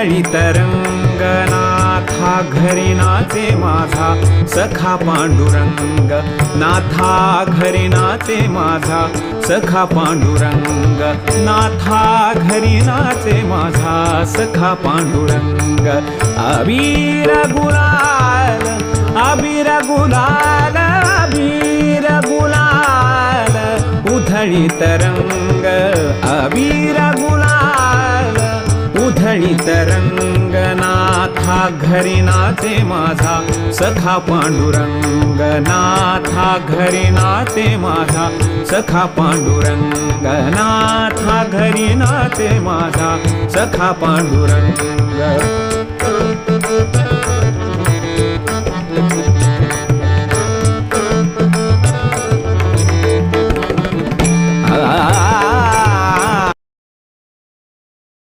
उधळीत रंगनाथा घरी नाचे माझा सखा पांडुरंग, नाथा घरी नाचे माझा सखा पांडुरंग, नाथा घरी नाचे माझा सखा पांडुरंग. अबीर गुलाल अबीर गुलाल अबीर गुलाल उधळीत रंग, अबीर गुलाल उधळीत रंग, नाथा घरी नाचे माझा सखा पांडुरंग, नाथा घरी नाचे माझा सखा पांडुरंग, नाथा घरी नाचे माझा सखा पांडुरंग.